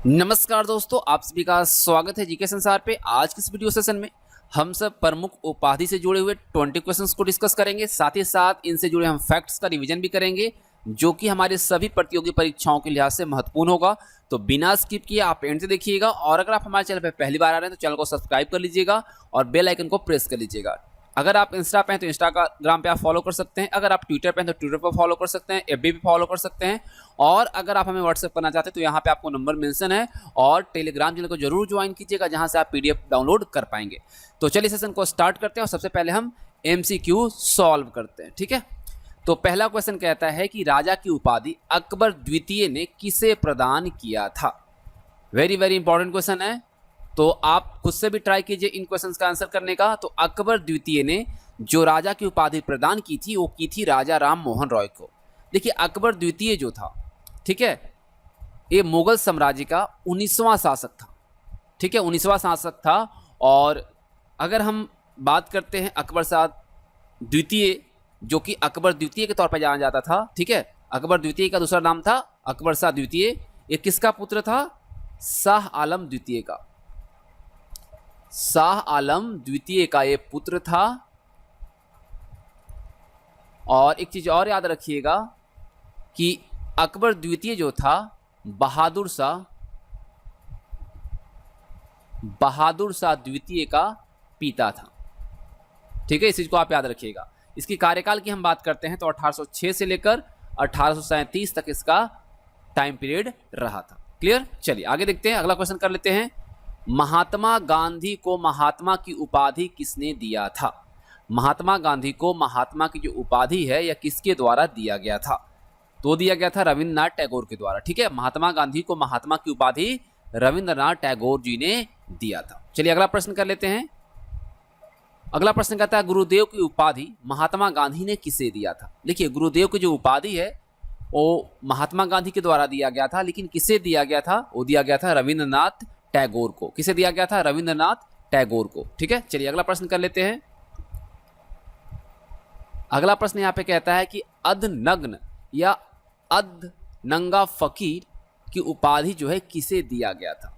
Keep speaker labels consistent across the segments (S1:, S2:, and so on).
S1: नमस्कार दोस्तों, आप सभी का स्वागत है जीके संसार पे। आज के इस वीडियो सेशन में हम सब प्रमुख उपाधि से जुड़े हुए 20 क्वेश्चंस को डिस्कस करेंगे। साथ ही साथ इनसे जुड़े हम फैक्ट्स का रिवीजन भी करेंगे, जो कि हमारे सभी प्रतियोगी परीक्षाओं के लिहाज से महत्वपूर्ण होगा। तो बिना स्किप किए आप एंड से देखिएगा, और अगर आप हमारे चैनल पर पहली बार आ रहे हैं तो चैनल को सब्सक्राइब कर लीजिएगा और बेल आइकन को प्रेस कर लीजिएगा। अगर आप इंस्टा पे हैं तो इंस्टाग्राम पे आप फॉलो कर सकते हैं, अगर आप ट्विटर पे हैं तो ट्विटर पर फॉलो कर सकते हैं, एफबी पे फॉलो कर सकते हैं, और अगर आप हमें व्हाट्सएप करना चाहते हैं तो यहाँ पे आपको नंबर मेंशन है। और टेलीग्राम चैनल को जरूर ज्वाइन कीजिएगा, जहाँ से आप पीडीएफ डाउनलोड कर पाएंगे। तो चलिए सेशन को स्टार्ट करते हैं और सबसे पहले हम एमसीक्यू सॉल्व करते हैं। ठीक है, तो पहला क्वेश्चन कहता है कि राजा की उपाधि अकबर द्वितीय ने किसे प्रदान किया था। वेरी वेरी इंपॉर्टेंट क्वेश्चन है, तो आप खुद से भी ट्राई कीजिए इन क्वेश्चंस का आंसर करने का। तो अकबर द्वितीय ने जो राजा की उपाधि प्रदान की थी वो की थी राजा राम मोहन रॉय को। देखिए, अकबर द्वितीय जो था, ठीक है, ये मुगल साम्राज्य का 19वां शासक था। ठीक है, 19वां शासक था। और अगर हम बात करते हैं अकबर शाह द्वितीय, जो कि अकबर द्वितीय के तौर पर जाना जाता था। ठीक है, अकबर द्वितीय का दूसरा नाम था अकबर शाह द्वितीय। ये किसका पुत्र था? शाह आलम द्वितीय का। शाह आलम द्वितीय का ये पुत्र था। और एक चीज और याद रखिएगा कि अकबर द्वितीय जो था बहादुर शाह द्वितीय का पिता था। ठीक है, इस चीज को आप याद रखिएगा। इसकी कार्यकाल की हम बात करते हैं तो 1806 से लेकर 1837 तक इसका टाइम पीरियड रहा था। क्लियर? चलिए आगे देखते हैं, अगला क्वेश्चन कर लेते हैं। महात्मा गांधी को महात्मा की उपाधि किसने दिया था? महात्मा गांधी को महात्मा की जो उपाधि है यह किसके द्वारा दिया गया था? तो दिया गया था रविंद्रनाथ टैगोर के द्वारा। ठीक है, महात्मा गांधी को महात्मा की उपाधि रविंद्रनाथ टैगोर जी ने दिया था। चलिए अगला प्रश्न कर लेते हैं। अगला प्रश्न कहता है गुरुदेव की उपाधि महात्मा गांधी ने किसे दिया था? देखिए, गुरुदेव की जो उपाधि है वो महात्मा गांधी के द्वारा दिया गया था, लेकिन किसे दिया गया था? वो दिया गया था रविंद्रनाथ टैगोर को। किसे दिया गया था? रविंद्रनाथ टैगोर को। ठीक है, चलिए अगला प्रश्न कर लेते हैं। अगला प्रश्न यहाँ पे कहता है कि अधनग्न या अधनंगा फकीर की उपाधि जो है किसे दिया गया था?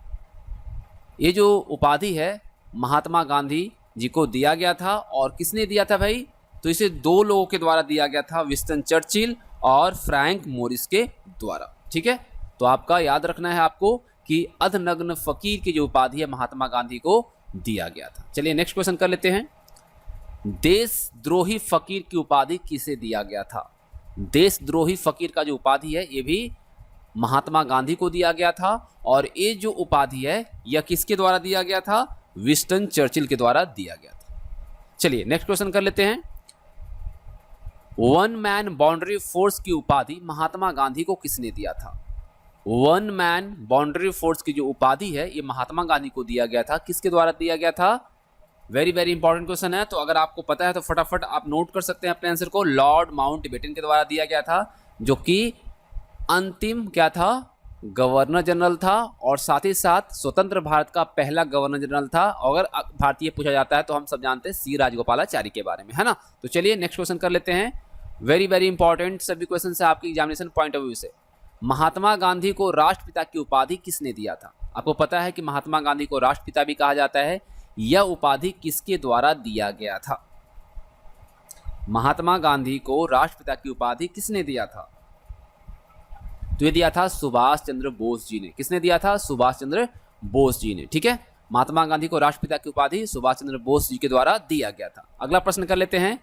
S1: ये जो उपाधि है महात्मा गांधी जी को दिया गया था। और किसने दिया था भाई? तो इसे दो लोगों के द्वारा दिया गया था, विंस्टन चर्चिल और फ्रैंक मोरिस के द्वारा। ठीक है, तो आपका याद रखना है आपको कि अधनग्न फकीर की जो उपाधि है महात्मा गांधी को दिया गया था। चलिए नेक्स्ट क्वेश्चन कर लेते हैं। देशद्रोही फकीर की उपाधि किसे दिया गया था? देशद्रोही फकीर का जो उपाधि है ये भी महात्मा गांधी को दिया गया था। और ये जो उपाधि है यह किसके द्वारा दिया गया था? विंस्टन चर्चिल के द्वारा दिया गया था। चलिए नेक्स्ट क्वेश्चन कर लेते हैं। वन मैन बाउंड्री फोर्स की उपाधि महात्मा गांधी को किसने दिया था? वन मैन बाउंड्री फोर्स की जो उपाधि है ये महात्मा गांधी को दिया गया था। किसके द्वारा दिया गया था? वेरी वेरी इंपॉर्टेंट क्वेश्चन है, तो अगर आपको पता है तो फटाफट आप नोट कर सकते हैं अपने आंसर को। लॉर्ड माउंटबेटन के द्वारा दिया गया था, जो कि अंतिम क्या था? गवर्नर जनरल था। और साथ ही साथ स्वतंत्र भारत का पहला गवर्नर जनरल था। अगर भारतीय पूछा जाता है तो हम सब जानते हैं सी राजगोपालाचारी के बारे में, है ना। तो चलिए नेक्स्ट क्वेश्चन कर लेते हैं। वेरी वेरी इंपॉर्टेंट सभी क्वेश्चन है आपकी एग्जामिनेशन पॉइंट ऑफ व्यू से। महात्मा गांधी को राष्ट्रपिता की उपाधि किसने दिया था? आपको पता है कि महात्मा गांधी को राष्ट्रपिता भी कहा जाता है। यह उपाधि किसके द्वारा दिया गया था? महात्मा गांधी को राष्ट्रपिता की उपाधि किसने दिया था? तो ये दिया था सुभाष चंद्र बोस जी ने। किसने दिया था? सुभाष चंद्र बोस जी ने। ठीक है, महात्मा गांधी को राष्ट्रपिता की उपाधि सुभाष चंद्र बोस जी के द्वारा दिया गया था। अगला प्रश्न कर लेते हैं।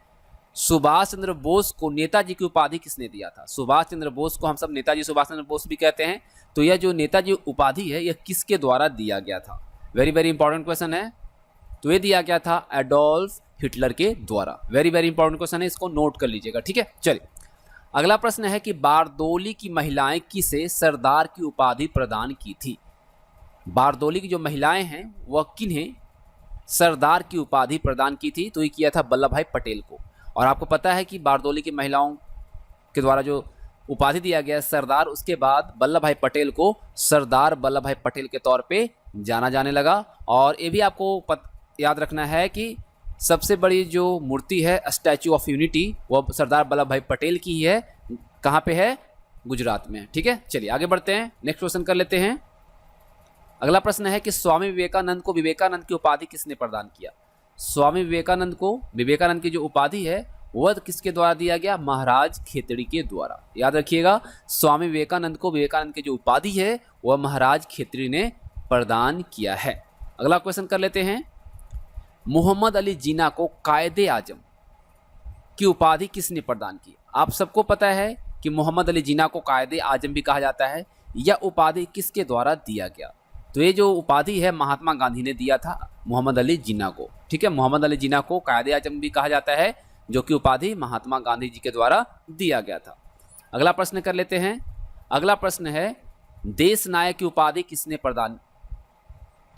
S1: सुभाष चंद्र बोस को नेताजी की उपाधि किसने दिया था? सुभाष चंद्र बोस को हम सब नेताजी सुभाष चंद्र बोस भी कहते हैं। तो यह जो नेताजी उपाधि है यह किसके द्वारा दिया गया था? वेरी वेरी इंपॉर्टेंट क्वेश्चन है। तो ये दिया गया था एडोल्फ हिटलर के द्वारा। वेरी वेरी इंपॉर्टेंट क्वेश्चन है, इसको नोट कर लीजिएगा। ठीक है, चलिए अगला प्रश्न है कि बारदोली की महिलाएं किसे सरदार की उपाधि प्रदान की थी? बारदोली की जो महिलाएं हैं वह किन्हें सरदार की उपाधि प्रदान की थी? तो ये किया था वल्लभ भाई पटेल को। और आपको पता है कि बारदोली की महिलाओं के द्वारा जो उपाधि दिया गया सरदार, उसके बाद वल्लभ भाई पटेल को सरदार वल्लभ भाई पटेल के तौर पे जाना जाने लगा। और ये भी आपको याद रखना है कि सबसे बड़ी जो मूर्ति है स्टैचू ऑफ यूनिटी वो सरदार वल्लभ भाई पटेल की ही है। कहाँ पे है? गुजरात में। ठीक है, चलिए आगे बढ़ते हैं, नेक्स्ट क्वेश्चन कर लेते हैं। अगला प्रश्न है कि स्वामी विवेकानंद को विवेकानंद की उपाधि किसने प्रदान किया? स्वामी विवेकानंद को विवेकानंद की जो उपाधि है वह किसके द्वारा दिया गया? महाराज खेतड़ी के द्वारा। याद रखिएगा, स्वामी विवेकानंद को विवेकानंद की जो उपाधि है वह महाराज खेतड़ी ने प्रदान किया है। अगला क्वेश्चन कर लेते हैं, मोहम्मद अली जिन्ना को कायदे आजम की उपाधि किसने प्रदान की? आप सबको पता है कि मोहम्मद अली जिन्ना को कायदे आजम भी कहा जाता है। यह उपाधि किसके द्वारा दिया गया? तो ये जो उपाधि है महात्मा गांधी ने दिया था मोहम्मद अली जिन्ना को। ठीक है, मोहम्मद अली जिन्ना को कायदे आजम भी कहा जाता है, जो कि उपाधि महात्मा गांधी जी के द्वारा दिया गया था। अगला प्रश्न कर लेते हैं। अगला प्रश्न है, देश नायक की उपाधि किसने प्रदान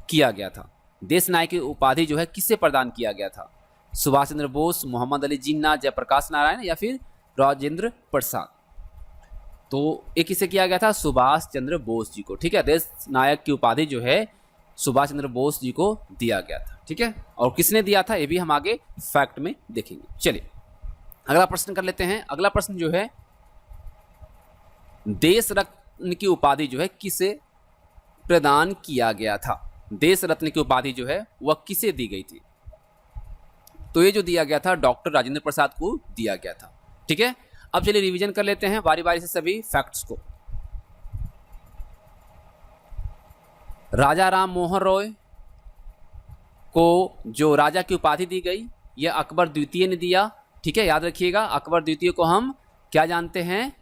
S1: किया गया था? देश नायक की उपाधि जो है किससे प्रदान किया गया था? सुभाष चंद्र बोस, मोहम्मद अली जिन्ना, जयप्रकाश नारायण या फिर राजेंद्र प्रसाद? तो एक किसे किया गया था? सुभाष चंद्र बोस जी को। ठीक है, देश नायक की उपाधि जो है सुभाष चंद्र बोस जी को दिया गया था। ठीक है, और किसने दिया था ये भी हम आगे फैक्ट में देखेंगे। चलिए अगला प्रश्न कर लेते हैं। अगला प्रश्न जो है, देश रत्न की उपाधि जो है किसे प्रदान किया गया था? देश रत्न की उपाधि जो है वह किसे दी गई थी? तो ये जो दिया गया था डॉक्टर राजेंद्र प्रसाद को दिया गया था। ठीक है, अब चलिए रिवीजन कर लेते हैं बारी बारी से सभी फैक्ट्स को। राजा राम मोहन रॉय को जो राजा की उपाधि दी गई यह अकबर द्वितीय ने दिया। ठीक है, याद रखिएगा, अकबर द्वितीय को हम क्या जानते हैं?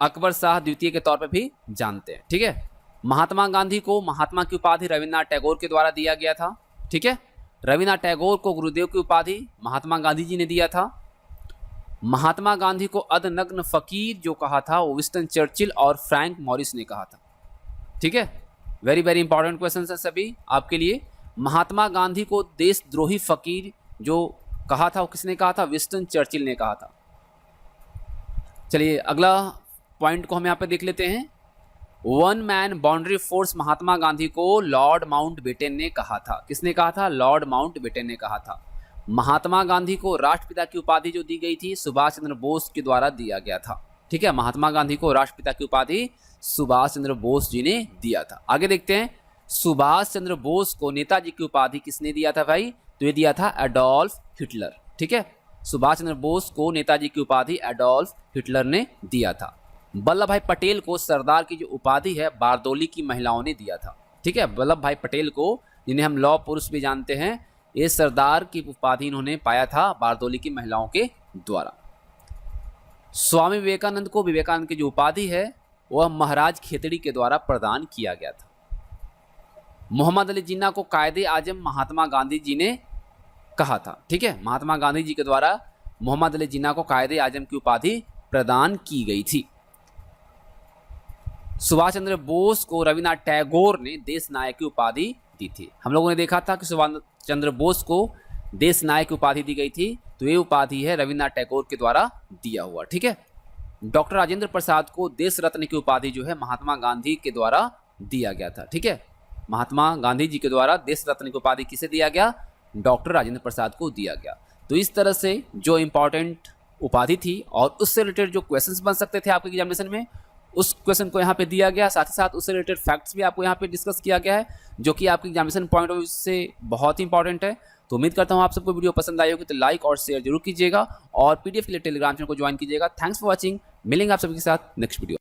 S1: अकबर शाह द्वितीय के तौर पर भी जानते हैं। ठीक है, महात्मा गांधी को महात्मा की उपाधि रविन्द्रनाथ टैगोर के द्वारा दिया गया था। ठीक है, रविन्द्रनाथ टैगोर को गुरुदेव की उपाधि महात्मा गांधी जी ने दिया था। महात्मा गांधी को अधनग्न फकीर जो कहा था वो विंस्टन चर्चिल और फ्रैंक मॉरिस ने कहा था। ठीक है, वेरी वेरी इंपॉर्टेंट क्वेश्चन है सभी आपके लिए। महात्मा गांधी को देशद्रोही फकीर जो कहा था वो किसने कहा था? विंस्टन चर्चिल ने कहा था। चलिए अगला पॉइंट को हम यहाँ पे देख लेते हैं। One man boundary force Mahatma Gandhi को लॉर्ड माउंटबेटन ने कहा था। किसने कहा था? लॉर्ड माउंटबेटन ने कहा था। महात्मा गांधी को राष्ट्रपिता की उपाधि जो दी गई थी सुभाष चंद्र बोस के द्वारा दिया गया था। ठीक है, महात्मा गांधी को राष्ट्रपिता की उपाधि सुभाष चंद्र बोस जी ने दिया था। आगे देखते हैं, सुभाष चंद्र बोस को नेताजी की उपाधि किसने दिया था भाई? तो ये दिया था एडोल्फ हिटलर। ठीक है, सुभाष चंद्र बोस को नेताजी की उपाधि एडोल्फ हिटलर ने दिया था। वल्लभ भाई पटेल को सरदार की जो उपाधि है बारदोली की महिलाओं ने दिया था। ठीक है, वल्लभ भाई पटेल को, जिन्हें हम लौह पुरुष भी जानते हैं, ये सरदार की उपाधि इन्होंने पाया था बारदोली की महिलाओं के द्वारा। स्वामी विवेकानंद को विवेकानंद की जो उपाधि है वह महाराज खेतड़ी के द्वारा प्रदान किया गया था। मोहम्मद अली जिन्ना को कायदे आजम महात्मा गांधी जी ने कहा था। ठीक है, महात्मा गांधी जी के द्वारा मोहम्मद अली जिन्ना को कायदे आजम की उपाधि प्रदान की गई थी। सुभाष चंद्र बोस को रविन्द्रनाथ टैगोर ने देश नायक की उपाधि दी थी। हम लोगों ने देखा था कि सुभाष चंद्र बोस को देश नायक की उपाधि दी गई थी, तो ये उपाधि है रविन्द्रनाथ टैगोर के द्वारा दिया हुआ। ठीक है, डॉक्टर राजेंद्र प्रसाद को देश रत्न की उपाधि जो है महात्मा गांधी के द्वारा दिया गया था। ठीक है, महात्मा गांधी जी के द्वारा देश रत्न की उपाधि किसे दिया गया? डॉक्टर राजेंद्र प्रसाद को दिया गया। तो इस तरह से जो इंपॉर्टेंट उपाधि थी और उससे रिलेटेड जो क्वेश्चंस बन सकते थे आपके एग्जामिनेशन में, उस क्वेश्चन को यहाँ पे दिया गया। साथ ही साथ उससे रिलेटेड फैक्ट्स भी आपको यहाँ पे डिस्कस किया गया है, जो कि आपके एग्जामिनेशन पॉइंट ऑफ व्यू से बहुत ही इंपॉर्टेंट है। तो उम्मीद करता हूँ आप सबको वीडियो पसंद आई होगी, तो लाइक और शेयर जरूर कीजिएगा और पीडीएफ के लिए टेलीग्राम चैनल को ज्वाइन कीजिएगा। थैंक्स फॉर वॉचिंग, मिलेंगे आप सभी के साथ नेक्स्ट वीडियो।